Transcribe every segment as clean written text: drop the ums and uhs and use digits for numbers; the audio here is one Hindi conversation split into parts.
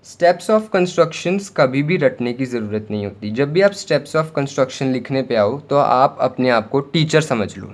स्टेप्स ऑफ कंस्ट्रक्शंस कभी भी रटने की ज़रूरत नहीं होती। जब भी आप स्टेप्स ऑफ कंस्ट्रक्शन लिखने पे आओ तो आप अपने आप को टीचर समझ लो।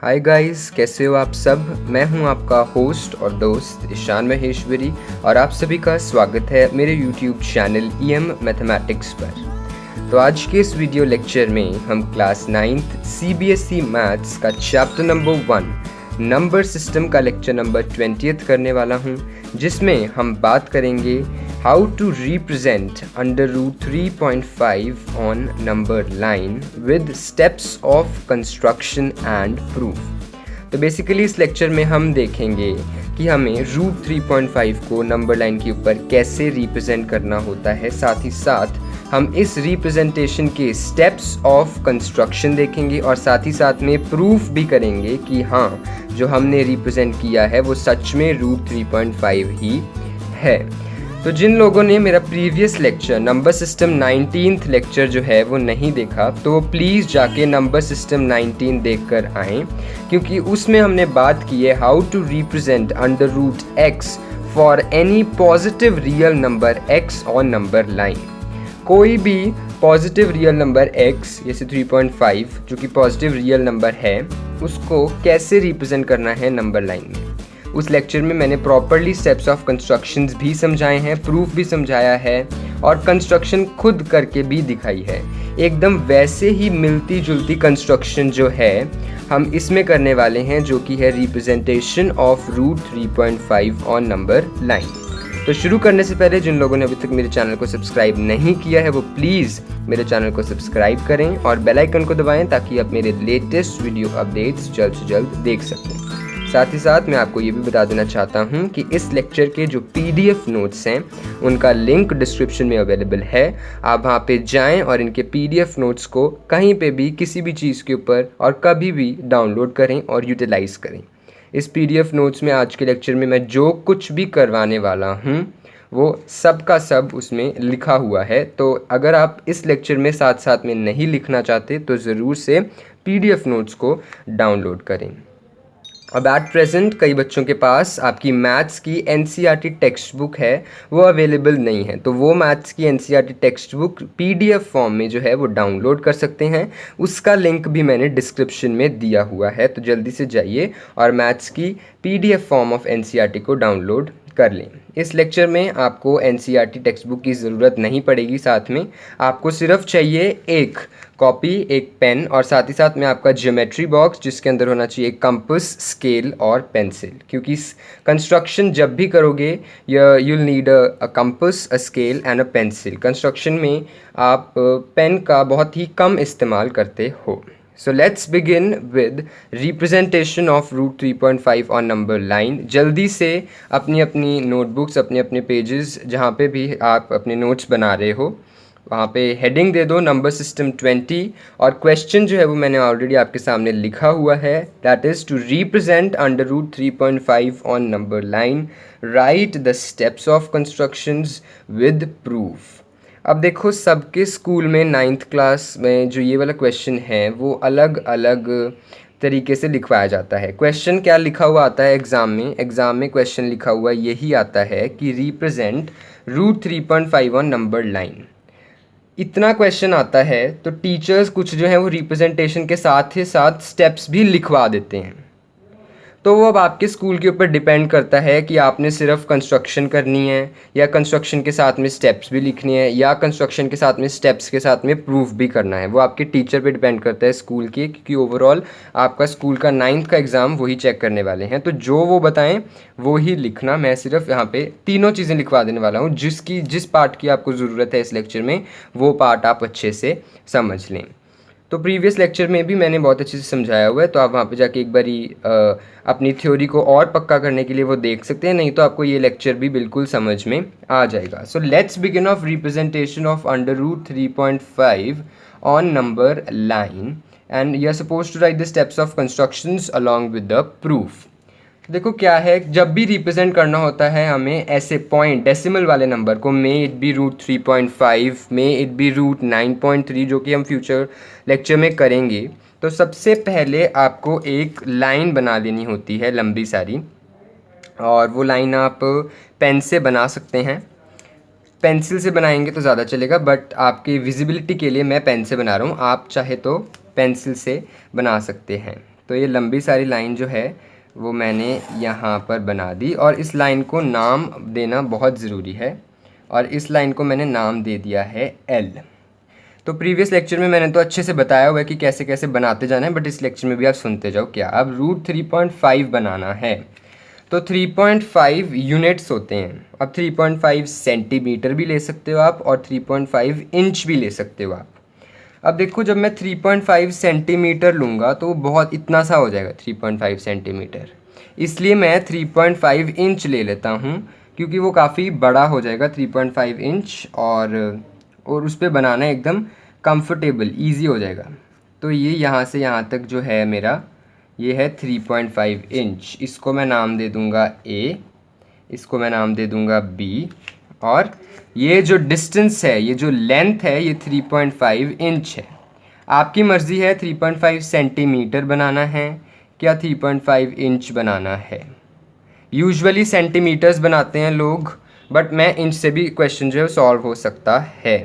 हाय गाइस, कैसे हो आप सब। मैं हूं आपका होस्ट और दोस्त ईशान महेश्वरी और आप सभी का स्वागत है मेरे यूट्यूब चैनल EM मैथमेटिक्स पर। तो आज के इस वीडियो लेक्चर में हम क्लास 9th CBSE मैथ्स का चैप्टर नंबर 1 नंबर सिस्टम का लेक्चर नंबर 20th करने वाला हूं, जिसमें हम बात करेंगे how to represent √3.5 on number line with steps of construction and proof. तो बेसिकली इस लेक्चर में हम देखेंगे कि हमें √3.5 को नंबर लाइन के ऊपर कैसे रिप्रेजेंट करना होता है। साथ ही साथ हम इस रिप्रेजेंटेशन के स्टेप्स ऑफ कंस्ट्रक्शन देखेंगे और साथ ही साथ में प्रूफ भी करेंगे कि हाँ, जो हमने रिप्रेजेंट किया है वो सच में √3.5 ही है। तो जिन लोगों ने मेरा previous lecture number system 19th lecture जो है वो नहीं देखा, तो प्लीज़ जाके नंबर सिस्टम 19 देख कर आएँ, क्योंकि उसमें हमने बात की है how to represent √x for any positive real number x on number line. कोई भी पॉजिटिव रियल नंबर x जैसे 3.5 जो कि पॉजिटिव रियल नंबर है, उसको कैसे रिप्रेजेंट करना है नंबर लाइन में। उस लेक्चर में मैंने प्रॉपरली स्टेप्स ऑफ कंस्ट्रक्शंस भी समझाए हैं, प्रूफ भी समझाया है और कंस्ट्रक्शन खुद करके भी दिखाई है। एकदम वैसे ही मिलती जुलती कंस्ट्रक्शन जो है हम इसमें करने वाले हैं, जो कि है representation of √3.5 on number line. तो शुरू करने से पहले जिन लोगों ने अभी तक मेरे चैनल को सब्सक्राइब नहीं किया है वो प्लीज़ मेरे चैनल को सब्सक्राइब करें और बेल आइकन को दबाएं, ताकि आप मेरे लेटेस्ट वीडियो अपडेट्स जल्द से जल्द देख सकें। साथ ही साथ मैं आपको ये भी बता देना चाहता हूँ कि इस लेक्चर के जो PDF नोट्स हैं उनका लिंक डिस्क्रिप्शन में अवेलेबल है। आप वहाँ पे जाएं और इनके PDF नोट्स को कहीं पे भी किसी भी चीज़ के ऊपर और कभी भी डाउनलोड करें और यूटिलाइज़ करें। इस PDF नोट्स में आज के लेक्चर में मैं जो कुछ भी करवाने वाला हूँ वो सब का सब उसमें लिखा हुआ है। तो अगर आप इस लेक्चर में साथ साथ में नहीं लिखना चाहते तो ज़रूर से PDF नोट्स को डाउनलोड करें। अब एट प्रेजेंट कई बच्चों के पास आपकी मैथ्स की NCERT टेक्स्ट बुक है वो अवेलेबल नहीं है, तो वो मैथ्स की NCERT text book PDF form में जो है वो डाउनलोड कर सकते हैं। उसका लिंक भी मैंने डिस्क्रिप्शन में दिया हुआ है, तो जल्दी से जाइए और मैथ्स की PDF फॉर्म ऑफ NCERT को डाउनलोड कर लें। इस लेक्चर में आपको NCERT टेक्स्ट बुक की ज़रूरत नहीं पड़ेगी, साथ में आपको सिर्फ चाहिए एक कॉपी, एक पेन और साथ ही साथ में आपका ज्योमेट्री बॉक्स, जिसके अंदर होना चाहिए कंपास, स्केल और पेंसिल। क्योंकि कंस्ट्रक्शन जब भी करोगे you'll need a compass, a scale and a pencil। Construction में आप पेन का बहुत ही कम इस्तेमाल करते हो। So let's begin with representation of √3.5 on number line। जल्दी से अपनी अपनी नोटबुक्स, अपने अपने पेजेस जहाँ पे भी आप अपने नोट्स बना रहे हो वहाँ पे हेडिंग दे दो नंबर सिस्टम 20 और क्वेश्चन जो है वो मैंने ऑलरेडी आपके सामने लिखा हुआ है, that is to represent √3.5 on number line, right the steps of constructions with proof. अब देखो, सबके स्कूल में 9th क्लास में जो ये वाला क्वेश्चन है वो अलग अलग तरीके से लिखवाया जाता है। क्वेश्चन क्या लिखा हुआ आता है एग्ज़ाम में क्वेश्चन लिखा हुआ यही आता है कि रिप्रेजेंट √3.5 ऑन नंबर लाइन। इतना क्वेश्चन आता है तो टीचर्स कुछ जो है वो रिप्रेजेंटेशन के साथ ही साथ स्टेप्स भी लिखवा देते हैं। तो वो अब आपके स्कूल के ऊपर डिपेंड करता है कि आपने सिर्फ कंस्ट्रक्शन करनी है या कंस्ट्रक्शन के साथ में स्टेप्स भी लिखनी है या कंस्ट्रक्शन के साथ में स्टेप्स के साथ में प्रूफ भी करना है। वो आपके टीचर पे डिपेंड करता है स्कूल के, क्योंकि ओवरऑल आपका स्कूल का 9th का एग्ज़ाम वही चेक करने वाले हैं। तो जो वो बताएं वो ही लिखना। मैं सिर्फ यहाँ पे तीनों चीज़ें लिखवा देने वाला हूँ, जिस पार्ट की आपको ज़रूरत है इस लेक्चर में वो पार्ट आप अच्छे से समझ लें। तो प्रीवियस लेक्चर में भी मैंने बहुत अच्छे से समझाया हुआ है, तो आप वहाँ पे जाके एक बारी अपनी थ्योरी को और पक्का करने के लिए वो देख सकते हैं, नहीं तो आपको ये लेक्चर भी बिल्कुल समझ में आ जाएगा। So let's begin of representation of under root 3.5 on number line and you are suppose to write the steps of constructions along with the proof. देखो क्या है, जब भी रिप्रेजेंट करना होता है हमें ऐसे पॉइंट डेसिमल वाले नंबर को, may it be root 3.5, may it be root 9.3, जो कि हम फ्यूचर लेक्चर में करेंगे। तो सबसे पहले आपको एक लाइन बना लेनी होती है लंबी सारी, और वो लाइन आप पेन से बना सकते हैं। पेंसिल से बनाएंगे तो ज़्यादा चलेगा, बट आपकी विजिबिलिटी के लिए मैं पेन से बना रहा हूँ, आप चाहे तो पेंसिल से बना सकते हैं। तो ये लंबी सारी लाइन जो है वो मैंने यहाँ पर बना दी, और इस लाइन को नाम देना बहुत ज़रूरी है, और इस लाइन को मैंने नाम दे दिया है L। तो प्रीवियस लेक्चर में मैंने तो अच्छे से बताया हुआ है कि कैसे कैसे बनाते जाना है, बट इस लेक्चर में भी आप सुनते जाओ। क्या अब रूट 3.5 बनाना है, तो 3.5 यूनिट्स होते हैं। अब 3.5 सेंटीमीटर भी ले सकते हो आप, और 3.5 इंच भी ले सकते हो आप। अब देखो, जब मैं 3.5 सेंटीमीटर लूँगा तो बहुत इतना सा हो जाएगा 3.5 सेंटीमीटर, इसलिए मैं 3.5 इंच ले लेता हूँ, क्योंकि वो काफ़ी बड़ा हो जाएगा 3.5 इंच, और उस पर बनाना एकदम कंफर्टेबल ईजी हो जाएगा। तो ये यहाँ से यहाँ तक जो है मेरा, ये है 3.5 इंच। इसको मैं नाम दे दूँगा A, इसको मैं नाम दे दूँगा B, और ये जो डिस्टेंस है, ये जो लेंथ है, ये 3.5 इंच है। आपकी मर्ज़ी है 3.5 सेंटीमीटर बनाना है क्या 3.5 इंच बनाना है। यूजुअली सेंटीमीटर्स बनाते हैं लोग, बट मैं इंच से भी क्वेश्चन जो है सॉल्व हो सकता है।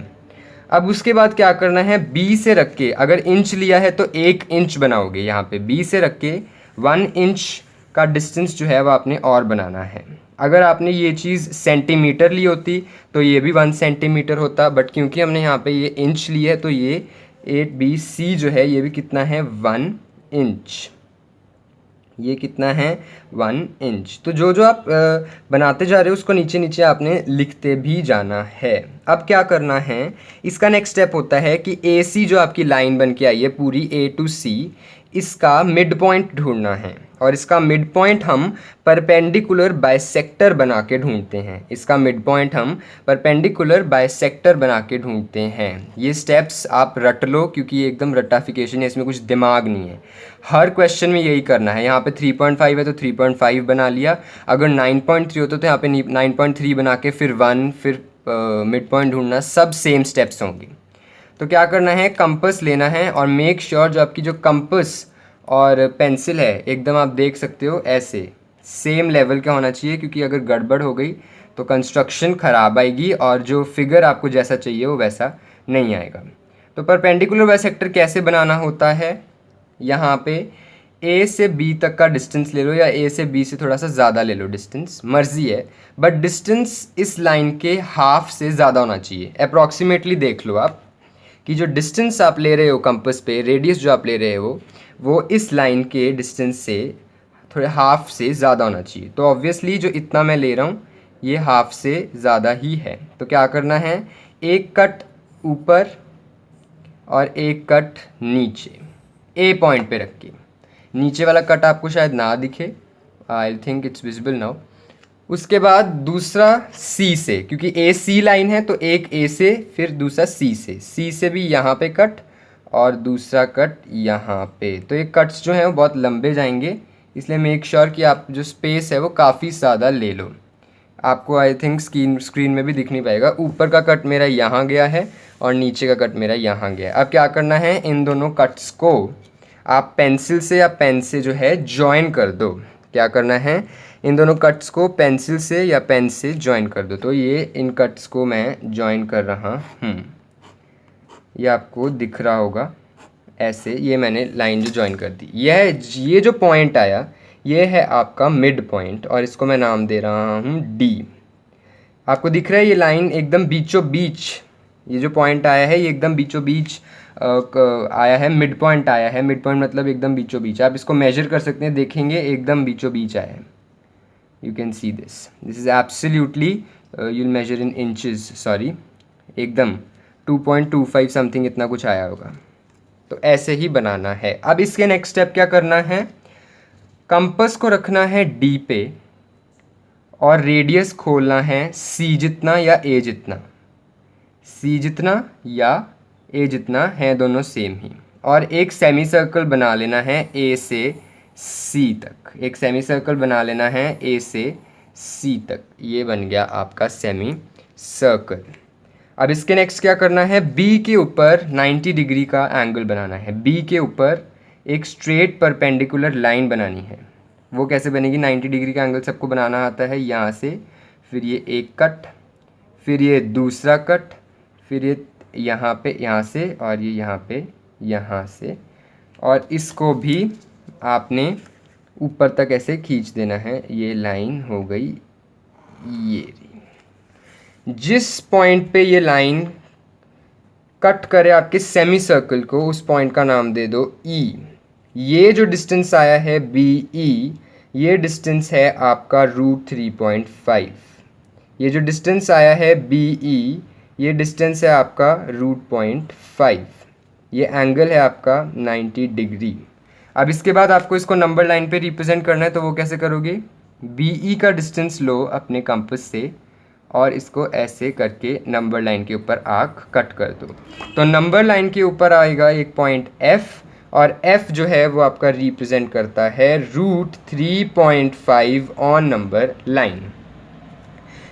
अब उसके बाद क्या करना है, B से रख के, अगर इंच लिया है तो 1 इंच बनाओगे। यहाँ पे B से रख के 1 इंच का डिस्टेंस जो है वो आपने और बनाना है। अगर आपने ये चीज़ सेंटीमीटर ली होती तो ये भी 1 सेंटीमीटर होता, बट क्योंकि हमने यहाँ पे ये इंच ली है तो ये 8BC जो है ये भी कितना है, 1 इंच। ये कितना है, 1 इंच। तो जो जो आप बनाते जा रहे हो उसको नीचे नीचे आपने लिखते भी जाना है। अब क्या करना है, इसका नेक्स्ट स्टेप होता है कि AC जो आपकी लाइन बन के आई है पूरी A to C, इसका मिड पॉइंट ढूंढना है, और इसका मिड पॉइंट हम परपेंडिकुलर बाइसेक्टर बना के ढूंढते हैं। इसका मिड पॉइंट हम परपेंडिकुलर बाइसेक्टर बना के ढूंढते हैं। ये स्टेप्स आप रट लो, क्योंकि ये एकदम रट्टाफिकेशन है, इसमें कुछ दिमाग नहीं है। हर क्वेश्चन में यही करना है। यहाँ पे 3.5 है तो 3.5 बना लिया, अगर 9.3 होता तो यहाँ पे 9.3 बना के फिर 1, फिर मिड पॉइंट ढूंढना, सब सेम स्टेप्स होंगे। तो क्या करना है, कंपस लेना है, और मेक श्योर जो आपकी जो कंपस और पेंसिल है एकदम आप देख सकते हो ऐसे सेम लेवल का होना चाहिए, क्योंकि अगर गड़बड़ हो गई तो कंस्ट्रक्शन ख़राब आएगी और जो फिगर आपको जैसा चाहिए वो वैसा नहीं आएगा। तो परपेंडिकुलर बाइसेक्टर कैसे बनाना होता है, यहाँ पे A से B तक का डिस्टेंस ले लो, या A से B से थोड़ा सा ज़्यादा ले लो, डिस्टेंस मर्जी है, बट डिस्टेंस इस लाइन के हाफ से ज़्यादा होना चाहिए। अप्रॉक्सीमेटली देख लो आप कि जो डिस्टेंस आप ले रहे हो कंपस पे, रेडियस जो आप ले रहे हो वो इस लाइन के डिस्टेंस से थोड़े हाफ से ज़्यादा होना चाहिए। तो ऑब्वियसली जो इतना मैं ले रहा हूँ ये हाफ से ज़्यादा ही है। तो क्या करना है, एक कट ऊपर और एक कट नीचे A पॉइंट पे रख के। नीचे वाला कट आपको शायद ना दिखे, I think it's visible now. उसके बाद दूसरा C से, क्योंकि AC लाइन है तो एक A से, फिर दूसरा C से भी यहाँ पे कट, और दूसरा कट यहाँ पे। तो ये कट्स जो हैं वो बहुत लंबे जाएंगे, इसलिए मेक श्योर कि आप जो स्पेस है वो काफ़ी ज़्यादा ले लो। आपको आई थिंक स्क्रीन में भी दिख नहीं पाएगा। ऊपर का कट मेरा यहाँ गया है और नीचे का कट मेरा यहाँ गया है। अब क्या करना है, इन दोनों कट्स को आप पेंसिल से या पेन से जो है जॉइन कर दो। क्या करना है, इन दोनों कट्स को पेंसिल से या पेन से जॉइन कर दो। तो ये इन कट्स को मैं जॉइन कर रहा हूँ, ये आपको दिख रहा होगा ऐसे। ये मैंने लाइन जो जॉइन कर दी, ये जो पॉइंट आया ये है आपका मिड पॉइंट और इसको मैं नाम दे रहा हूँ डी। आपको दिख रहा है ये लाइन एकदम बीचों बीच, ये जो पॉइंट आया है ये एकदम बीचों बीच आया है, मिड पॉइंट आया है। मिड पॉइंट मतलब एकदम बीचों बीच। आप इसको मेजर कर सकते हैं, देखेंगे एकदम बीचों बीच आया है। You can see this is absolutely you'll measure in inches, sorry, एकदम 2.25 समथिंग इतना कुछ आया होगा। तो ऐसे ही बनाना है। अब इसके नेक्स्ट स्टेप क्या करना है, कंपास को रखना है डी पे और रेडियस खोलना है सी जितना या ए जितना, सी जितना या ए जितना है, दोनों सेम ही। और एक सेमी सर्कल बना लेना है ए से सी तक, एक सेमी सर्कल बना लेना है ए से सी तक। ये बन गया आपका सेमी सर्कल। अब इसके नेक्स्ट क्या करना है, बी के ऊपर 90 डिग्री का एंगल बनाना है। बी के ऊपर एक स्ट्रेट परपेंडिकुलर लाइन बनानी है। वो कैसे बनेगी, 90 डिग्री का एंगल सबको बनाना आता है। यहाँ से फिर ये एक कट, फिर ये दूसरा कट, फिर ये यहाँ पे यहाँ से, और ये यहाँ पे यहाँ से, और इसको भी आपने ऊपर तक ऐसे खींच देना है। ये लाइन हो गई ये। जिस पॉइंट पे ये लाइन कट करे आपके सेमी सर्कल को, उस पॉइंट का नाम दे दो ई। ये जो डिस्टेंस आया है बी ई, ये डिस्टेंस है आपका √3.5। ये जो डिस्टेंस आया है बी ई, ये डिस्टेंस है आपका √0.5। ये एंगल है आपका 90 डिग्री। अब इसके बाद आपको इसको नंबर लाइन पे रिप्रेजेंट करना है, तो वो कैसे करोगे, बी ई का डिस्टेंस लो अपने कंपास से और इसको ऐसे करके नंबर लाइन के ऊपर आर्क कट कर दो। तो नंबर लाइन के ऊपर आएगा एक पॉइंट F, और F जो है वो आपका रिप्रेजेंट करता है √3.5 ऑन नंबर लाइन।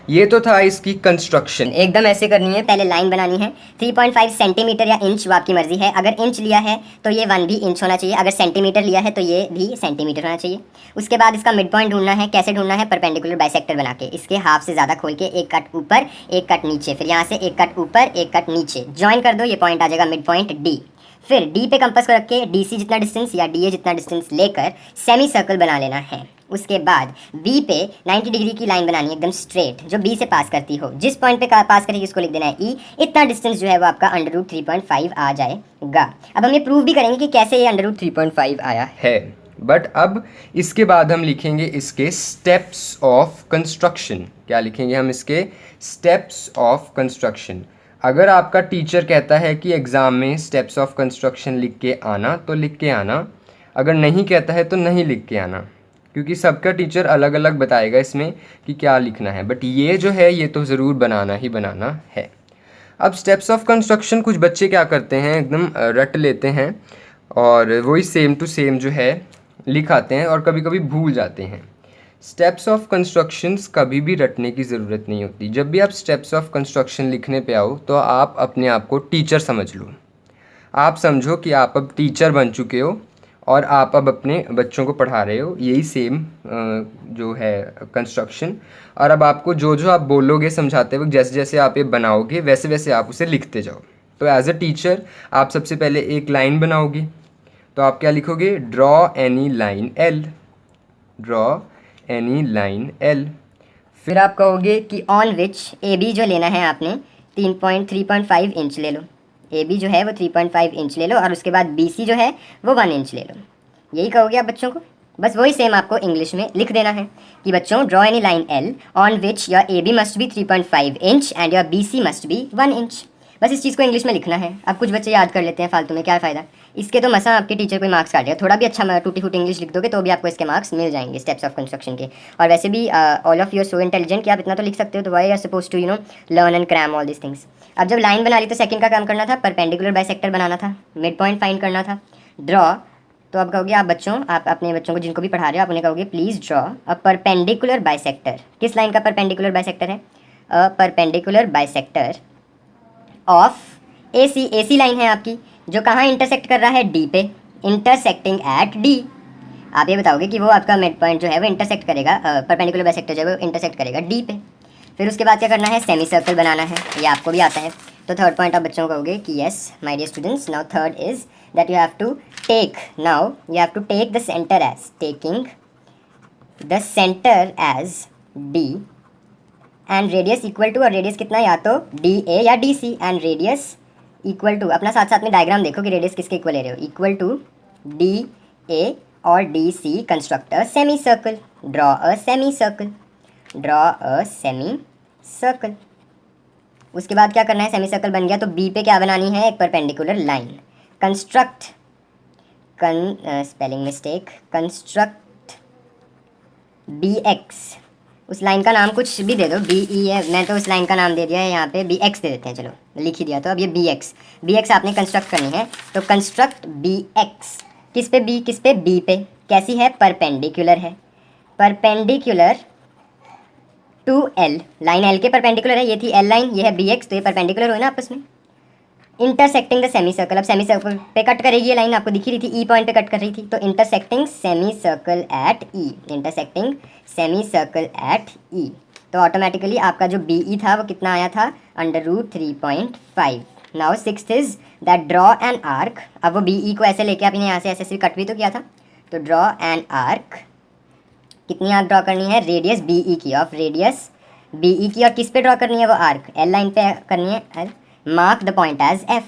ये तो था इसकी कंस्ट्रक्शन। एकदम ऐसे करनी है, पहले लाइन बनानी है। 3.5 सेंटीमीटर या इंच, वो आपकी मर्जी है। अगर इंच लिया है तो ये 1 भी इंच होना चाहिए, अगर सेंटीमीटर लिया है तो ये भी सेंटीमीटर होना चाहिए। उसके बाद इसका मिड पॉइंट ढूंढना है। कैसे ढूंढना है, परपेंडिकुलर बाइसेक्टर बना के, इसके हाफ से ज़्यादा खोल के एक कट ऊपर एक कट नीचे, फिर यहाँ से एक कट ऊपर एक कट नीचे, ज्वाइन कर दो, ये पॉइंट आ जाएगा मिड पॉइंट डी। फिर डी पे कंपास को रख के डी सी जितना डिस्टेंस या डी ए जितना डिस्टेंस लेकर सेमी सर्कल बना लेना है। उसके बाद बी पे 90 डिग्री की लाइन बनानी है एकदम स्ट्रेट, जो बी से पास करती हो। जिस पॉइंट पे पास करेगी उसको लिख देना है ई। इतना डिस्टेंस जो है वो आपका √3.5 आ जाएगा। अब हम ये प्रूव भी करेंगे कि कैसे ये √3.5 आया है। बट अब इसके बाद हम लिखेंगे इसके स्टेप्स ऑफ कंस्ट्रक्शन। क्या लिखेंगे हम, इसके स्टेप्स ऑफ कंस्ट्रक्शन। अगर आपका टीचर कहता है कि एग्ज़ाम में स्टेप्स ऑफ कंस्ट्रक्शन लिख के आना, तो लिख के आना। अगर नहीं कहता है तो नहीं लिख के आना, क्योंकि सबका टीचर अलग अलग बताएगा इसमें कि क्या लिखना है। बट ये जो है ये तो ज़रूर बनाना ही बनाना है। अब स्टेप्स ऑफ कंस्ट्रक्शन कुछ बच्चे क्या करते हैं, एकदम रट लेते हैं और वही सेम टू सेम जो है लिख आते हैं और कभी कभी भूल जाते हैं। स्टेप्स ऑफ कंस्ट्रक्शंस कभी भी रटने की ज़रूरत नहीं होती। जब भी आप स्टेप्स ऑफ कंस्ट्रक्शन लिखने पे आओ तो आप अपने आप को टीचर समझ लो। आप समझो कि आप अब टीचर बन चुके हो और आप अब अपने बच्चों को पढ़ा रहे हो, यही सेम जो है कंस्ट्रक्शन। और अब आपको जो जो आप बोलोगे समझाते वक्त, जैसे जैसे आप ये बनाओगे वैसे वैसे आप उसे लिखते जाओ। तो एज अ टीचर आप सबसे पहले एक लाइन बनाओगे, तो आप क्या लिखोगे, draw any line L, draw any line L. फिर आप कहोगे कि ऑन विच ए बी जो लेना है आपने 3.5 इंच ले लो। ए बी जो है वो 3.5 इंच ले लो, और उसके बाद बी सी जो है वो 1 इंच ले लो। यही कहोगे आप बच्चों को। बस वही सेम आपको इंग्लिश में लिख देना है कि बच्चों draw any line L on which your A B must be 3.5 inch and your B C must be 1 inch. बस इस चीज़ को इंग्लिश में लिखना है। अब कुछ बच्चे याद कर लेते हैं फालतू में, क्या फ़ायदा। इसके तो मसा आपके टीचर कोई मार्क्स काटेगा। थोड़ा भी अच्छा टूटी फूटी इंग्लिश लिख दोगे तो भी आपको इसके मार्क्स मिल जाएंगे स्टेप्स ऑफ कंस्ट्रक्शन के। और वैसे भी all of you are so intelligent कि आप इतना तो लिख सकते हो, तो why are suppose to learn and cram all this things. अब जब लाइन बना ली तो सेकंड का काम करना था, परपेंडिकुलर बाइसेक्टर बनाना था, मिड पॉइंट फाइंड करना था, ड्रॉ। तो अब कहोगे आप बच्चों, आप अपने बच्चों को जिनको भी पढ़ा रहे हो आप उन्हें कहोगे please draw a perpendicular bisector. किस लाइन का परपेंडिकुलर बाइसेक्टर है, a perpendicular bisector of A C line है आपकी, जो कहाँ इंटरसेक्ट कर रहा है, डी पे, इंटरसेक्टिंग एट डी। आप ये बताओगे कि वो आपका मिड पॉइंट जो है वो इंटरसेक्ट करेगा, परपेंडिकुलर बाइसेक्टर जो है वो इंटरसेक्ट करेगा डी पे। फिर उसके बाद क्या करना है, सेमी सर्कल बनाना है, ये आपको भी आता है। तो थर्ड पॉइंट आप बच्चों को कहोगे कि yes my dear students, now third is that you have to take the centre as, taking the centre as D and radius equal to, और रेडियस कितना है, या तो डी ए या D C, and radius equal to, अपना साथ साथ में डायग्राम देखो कि रेडियस किसके इक्वल ले रहे हो, इक्वल टू डी ए और D C, construct a semicircle, draw a semicircle, draw a semicircle. उसके बाद क्या करना है, सेमी सर्कल बन गया तो बी पे क्या बनानी है, एक perpendicular line, construct, spelling mistake, construct B X, उस लाइन का नाम कुछ भी दे दो, बी ई है, मैं तो उस लाइन का नाम दे दिया है यहाँ पे बी एक्स दे देते हैं, चलो लिख ही दिया, तो अब ये बी एक्स आपने कंस्ट्रक्ट करनी है, तो कंस्ट्रक्ट बी एक्स, किस पे बी, किस पे बी पे, कैसी है, परपेंडिकुलर है, perpendicular to L, line L के परपेंडिकुलर है, ये थी एल लाइन, ये है बी एक्स, तो ये परपेंडिकुलर हुए ना आपस में, इंटरसेक्टिंग द सेमी सर्कल, अब सेमी सर्कल पे कट करेगी ये लाइन, आपको दिखी रही थी ई पॉइंट पे कट कर रही थी, तो intersecting semi circle at E, intersecting semi circle at E, तो ऑटोमेटिकली आपका जो बी ई था वो कितना आया था, √3.5। Now sixth is that draw an arc, अब वो बी ई को ऐसे लेके आपने यहाँ से ऐसे कट भी तो किया था, तो ड्रॉ एन आर्क, कितनी आर्क ड्रॉ करनी है, रेडियस बी ई की, ऑफ रेडियस बी ई की, और किस पे ड्रॉ करनी है वो आर्क, एल लाइन पे करनी है, L, mark the point as F,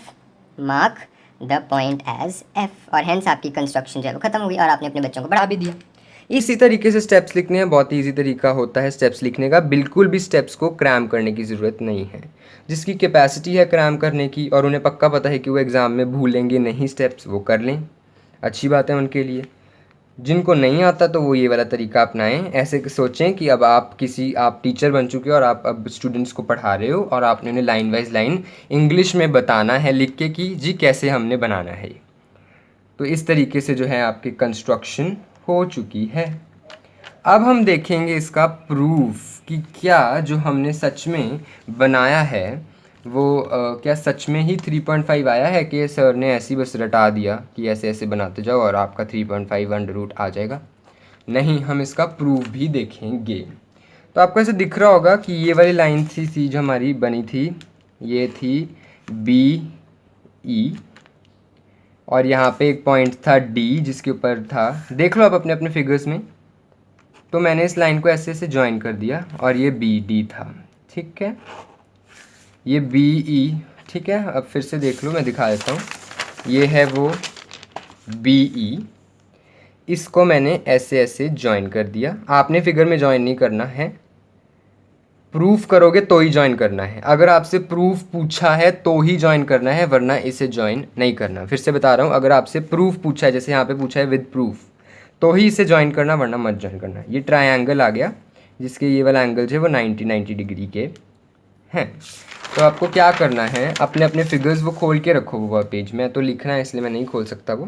mark the point as F, और हेंस आपकी कंस्ट्रक्शन जो है वो खत्म हो गई और आपने अपने बच्चों को पढ़ा भी दिया। इसी तरीके से स्टेप्स लिखने हैं, बहुत ही ईजी तरीका होता है स्टेप्स लिखने का, बिल्कुल भी स्टेप्स को क्रैम करने की ज़रूरत नहीं है। जिसकी कैपेसिटी है क्रैम करने की और उन्हें पक्का पता है कि वो एग्ज़ाम में भूलेंगे नहीं स्टेप्स, वो कर लें, अच्छी बात है उनके लिए। जिनको नहीं आता तो वो ये वाला तरीका अपनाएं, ऐसे सोचें कि अब आप टीचर बन चुके हो और आप अब स्टूडेंट्स को पढ़ा रहे हो और आपने उन्हें लाइन वाइज लाइन इंग्लिश में बताना है लिख के कि जी कैसे हमने बनाना है। तो इस तरीके से जो है आपकी कंस्ट्रक्शन हो चुकी है। अब हम देखेंगे इसका प्रूफ कि क्या जो हमने सच में बनाया है वो क्या सच में ही 3.5 आया है कि सर ने ऐसी बस रटा दिया कि ऐसे ऐसे बनाते जाओ और आपका 3.5 अंडर रूट आ जाएगा। नहीं, हम इसका प्रूफ भी देखेंगे। तो आपको ऐसे दिख रहा होगा कि ये वाली लाइन थी जो हमारी बनी थी, ये थी बी ई, और यहाँ पे एक पॉइंट था डी जिसके ऊपर था, देख लो आप अपने अपने फिगर्स में, तो मैंने इस लाइन को ऐसे ऐसे ज्वाइन कर दिया और ये बी डी था, ठीक है, ये बी ई, ठीक है। अब फिर से देख लो, मैं दिखा देता हूँ, ये है वो बी ई, इसको मैंने ऐसे ऐसे ज्वाइन कर दिया। आपने फिगर में ज्वाइन नहीं करना है, प्रूफ करोगे तो ही ज्वाइन करना है। अगर आपसे प्रूफ पूछा है तो ही ज्वाइन करना है, वरना इसे ज्वाइन नहीं करना। फिर से बता रहा हूँ, अगर आपसे प्रूफ पूछा है, जैसे यहाँ पे पूछा है विद प्रूफ, तो ही इसे ज्वाइन करना, वरना मत ज्वाइन करना। ये ट्रायंगल आ गया जिसके ये वाला एंगल जो है वो 90 डिग्री के हैं। तो आपको क्या करना है, अपने अपने फिगर्स वो खोल के रखो वो पेज में, तो लिखना है इसलिए मैं नहीं खोल सकता वो।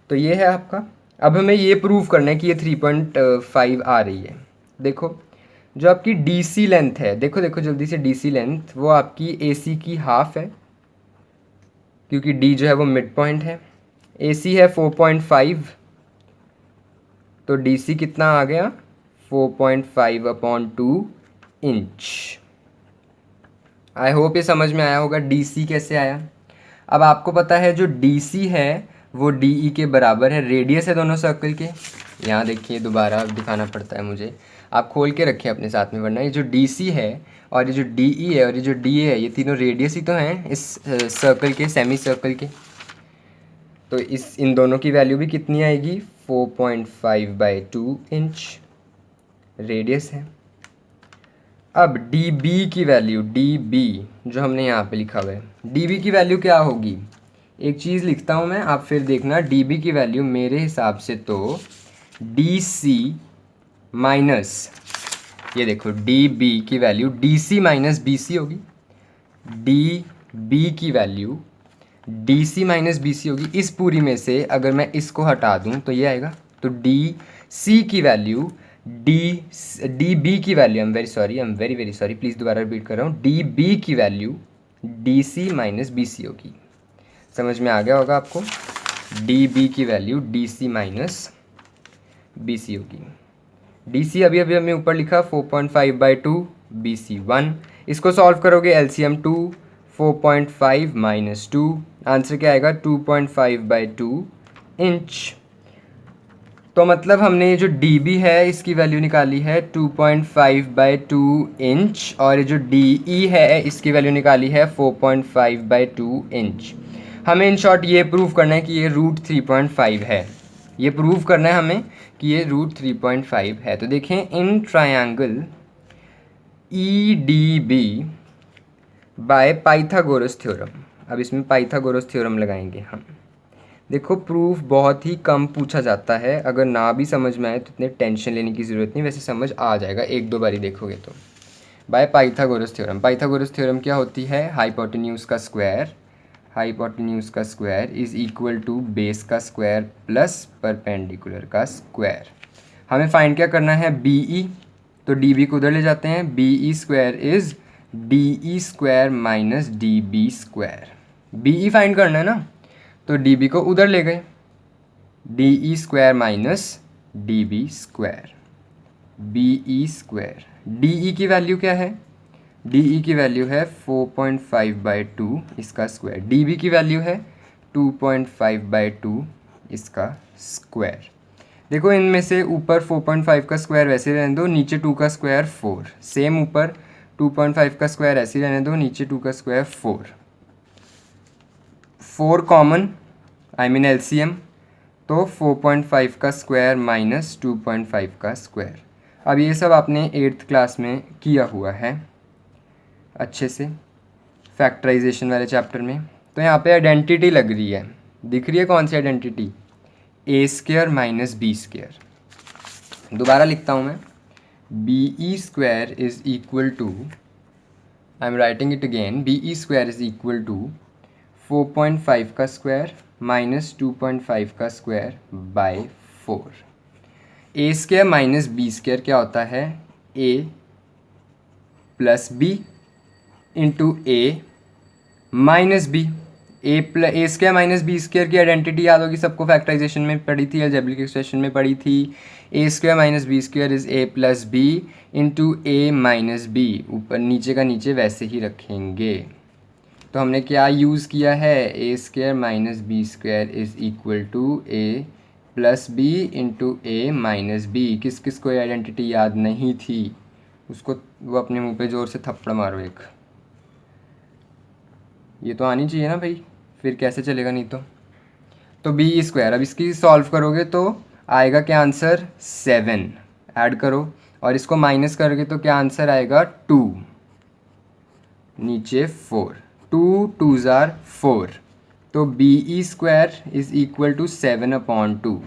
तो ये है आपका। अब हमें ये प्रूव करना है कि ये 3.5 आ रही है। देखो जो आपकी DC लेंथ है, देखो देखो जल्दी से, DC लेंथ वो आपकी AC की हाफ है, क्योंकि D जो है वो मिड पॉइंट है। AC है 4.5, तो DC कितना आ गया, 4.5/2 इंच। आई होप ये समझ में आया होगा DC कैसे आया। अब आपको पता है जो DC है वो DE के बराबर है, रेडियस है दोनों सर्कल के। यहाँ देखिए, दोबारा दिखाना पड़ता है मुझे, आप खोल के रखें अपने साथ में, वरना ये जो DC है और ये जो DE है और ये जो DA है, ये तीनों रेडियस ही तो हैं इस सर्कल के, सेमी सर्कल के। तो इन दोनों की वैल्यू भी कितनी आएगी, 4.5/2 इंच रेडियस है। अब DB की वैल्यू, DB जो हमने यहाँ पे लिखा हुआ है, DB की वैल्यू क्या होगी, एक चीज़ लिखता हूँ मैं, आप फिर देखना। DB की वैल्यू मेरे हिसाब से तो DC माइनस, ये देखो DB की वैल्यू DC माइनस BC होगी। DB की वैल्यू DC माइनस BC होगी। इस पूरी में से अगर मैं इसको हटा दूँ तो ये आएगा। तो DC की वैल्यू DB की value, I am very sorry, please दोबारा रिपीट कर रहा हूँ, DB की वैल्यू DC माइनस BC होगी। समझ में आ गया होगा आपको, DB की वैल्यू DC माइनस BC होगी। DC अभी हमने ऊपर लिखा 4.5/2, BC 1। इसको सॉल्व करोगे, LCM 2, 4.5 माइनस 2, आंसर क्या आएगा, 2.5/2 इंच। तो मतलब हमने जो dB है इसकी वैल्यू निकाली है 2.5/2 इंच, और ये जो DE है इसकी वैल्यू निकाली है 4.5/2 इंच। हमें इन शॉर्ट ये प्रूव करना है कि ये √3.5 है, ये प्रूव करना है हमें कि ये √3.5 है। तो देखें, in triangle EDB bye Pythagoras theorem, अब इसमें पाइथागोरस थ्योरम लगाएंगे हम। देखो, प्रूफ बहुत ही कम पूछा जाता है, अगर ना भी समझ में आए तो इतने टेंशन लेने की ज़रूरत नहीं, वैसे समझ आ जाएगा, एक दो बारी देखोगे तो। By Pythagoras theorem, Pythagoras theorem क्या होती है? हाइपोटेन्यूज का स्क्वायर, हाइपोटेन्यूज का square is equal to base का स्क्वायर प्लस परपेंडिकुलर का स्क्वायर। हमें फाइंड क्या करना है? BE, तो DB को उधर ले जाते हैं, BE square is DE square minus DB square. BE find करना है ना, तो DB को उधर ले गए, DE square minus DB square, BE square. DE की वैल्यू क्या है? DE की वैल्यू है 4.5/2 इसका स्क्वायर, DB की वैल्यू है 2.5/2 इसका स्क्वायर। देखो, इनमें से ऊपर 4.5 का स्क्वायर वैसे रहने दो, नीचे 2 का स्क्वायर 4, सेम ऊपर 2.5 का स्क्वायर ऐसे ही रहने दो, नीचे 2 का square 4 common, I mean LCM, तो 4.5 का स्क्वायर माइनस 2.5 का स्क्वायर। अब ये सब आपने 8th क्लास में किया हुआ है अच्छे से, फैक्टराइजेशन वाले चैप्टर में। तो यहाँ पे आइडेंटिटी लग रही है, दिख रही है कौन सी identity? A square minus B square. दोबारा लिखता हूँ मैं, BE square is equal to, I am writing it again, BE square is equal to 4.5 का स्क्वायर माइनस 2.5 का square by 4। A square minus B square क्या होता है? A plus B into A minus B। A square minus B square की आइडेंटिटी याद होगी सबको, फैक्टराइजेशन में पढ़ी थी, अलजेब्रिक एक्सप्रेशन में पढ़ी थी। A square minus B square is A plus B into A minus B, ऊपर नीचे का नीचे वैसे ही रखेंगे। तो हमने क्या यूज़ किया है? A square minus B square is equal to A plus B into A minus B। किस किस को आइडेंटिटी याद नहीं थी उसको वो अपने मुंह पे ज़ोर से थप्पड़ मारो एक, ये तो आनी चाहिए ना भाई, फिर कैसे चलेगा नहीं तो BE स्क्वायर, अब इसकी सॉल्व करोगे तो आएगा क्या आंसर? 7। ऐड करो और इसको माइनस करोगे तो क्या आंसर आएगा? 2, नीचे 4, 2 2s are 4, तो BE square is equal to 7/2।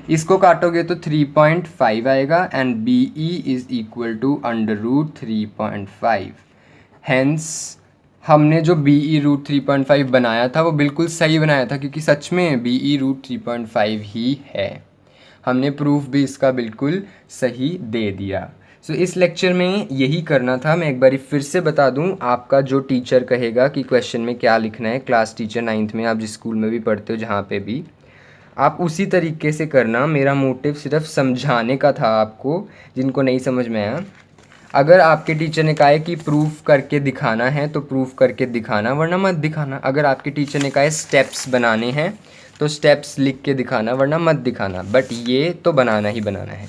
इसको काटोगे तो 3.5 आएगा and BE is equal to √3.5। Hence हमने जो BE √3.5 बनाया था वो बिल्कुल सही बनाया था, क्योंकि सच में BE √3.5 ही है। हमने प्रूफ भी इसका बिल्कुल सही दे दिया। सो इस लेक्चर में यही करना था। मैं एक बार फिर से बता दूं, आपका जो टीचर कहेगा कि क्वेश्चन में क्या लिखना है, क्लास टीचर 9th में, आप जिस स्कूल में भी पढ़ते हो जहाँ पे भी, आप उसी तरीके से करना। मेरा मोटिव सिर्फ समझाने का था आपको, जिनको नहीं समझ में आया। अगर आपके टीचर ने कहा है कि प्रूफ करके दिखाना है तो प्रूफ करके दिखाना, वरना मत दिखाना। अगर आपके टीचर ने कहा है स्टेप्स बनाने हैं तो स्टेप्स लिख के दिखाना, वरना मत दिखाना। बट ये तो बनाना ही बनाना है,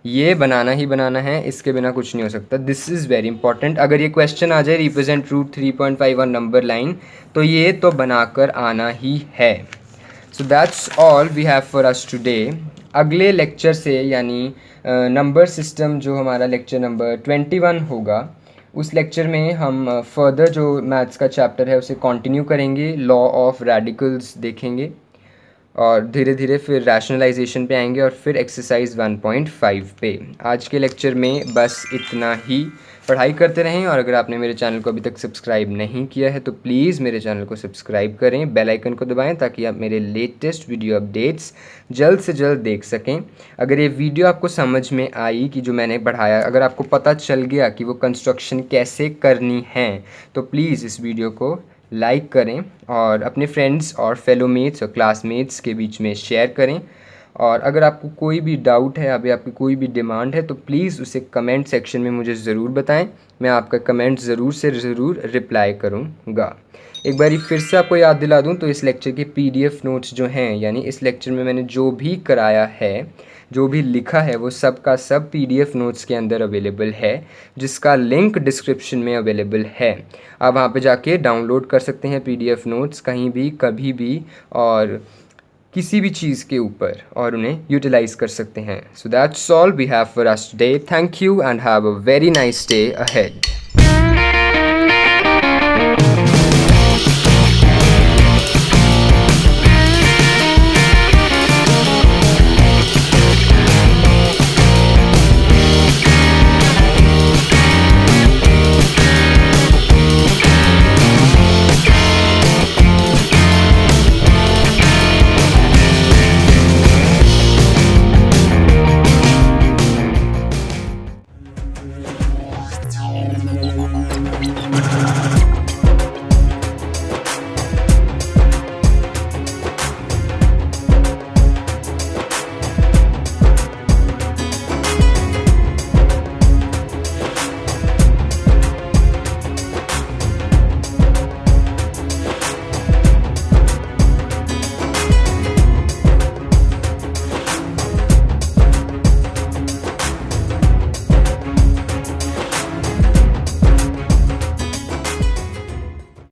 ये बनाना ही बनाना है, इसके बिना कुछ नहीं हो सकता। This is very important. अगर ये क्वेश्चन आ जाए रिप्रेजेंट √3.5 ऑन नंबर लाइन, तो ये तो बनाकर आना ही है। So that's all we have for us today. अगले लेक्चर से यानी नंबर सिस्टम जो हमारा लेक्चर नंबर 21 होगा, उस लेक्चर में हम फर्दर जो मैथ्स का चैप्टर है उसे कंटिन्यू करेंगे, लॉ ऑफ रेडिकल्स देखेंगे और धीरे धीरे फिर रैशनलाइजेशन पे आएंगे और फिर एक्सरसाइज 1.5 पे। आज के लेक्चर में बस इतना ही। पढ़ाई करते रहें, और अगर आपने मेरे चैनल को अभी तक सब्सक्राइब नहीं किया है तो प्लीज़ मेरे चैनल को सब्सक्राइब करें, बेल आइकन को दबाएं ताकि आप मेरे लेटेस्ट वीडियो अपडेट्स जल्द से जल्द देख सकें। अगर ये वीडियो आपको समझ में आई कि जो मैंने पढ़ाया, अगर आपको पता चल गया कि वो कंस्ट्रक्शन कैसे करनी है, तो प्लीज़ इस वीडियो को लाइक करें और अपने फ्रेंड्स और फेलो मेट्स और क्लासमेट्स के बीच में शेयर करें। और अगर आपको कोई भी डाउट है, अभी आपकी कोई भी डिमांड है, तो प्लीज़ उसे कमेंट सेक्शन में मुझे ज़रूर बताएं। मैं आपका कमेंट ज़रूर से ज़रूर रिप्लाई करूँगा। एक बारी फिर से आपको याद दिला दूं तो इस लेक्चर के PDF नोट्स जो हैं, यानी इस लेक्चर में मैंने जो भी कराया है, जो भी लिखा है, वो सब का सब PDF नोट्स के अंदर अवेलेबल है, जिसका लिंक डिस्क्रिप्शन में अवेलेबल है। आप वहाँ पे जाके डाउनलोड कर सकते हैं PDF नोट्स कहीं भी, कभी भी और किसी भी चीज़ के ऊपर, और उन्हें यूटिलाइज कर सकते हैं। So that's all we have for us today. Thank you and have a very nice day ahead.